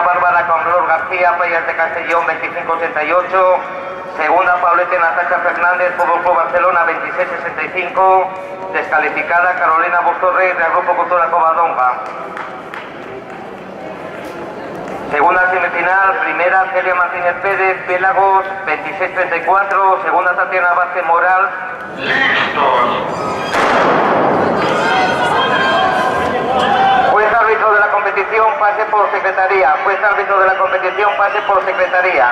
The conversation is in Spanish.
Bárbara Camblor García, Playas de Castellón, 2588. Segunda, Paulete Natacha Fernández, Fútbol Club Barcelona, 2665. Descalificada, Carolina Bustorrey, del Grupo Cultura Covadonga. Segunda semifinal, primera, Celia Martínez Pérez, Pélagos, 2634. Segunda, Tatiana Vázquez Moral. Juez árbitro de la competición, pase por secretaría. Juez árbitro de la competición, pase por secretaría.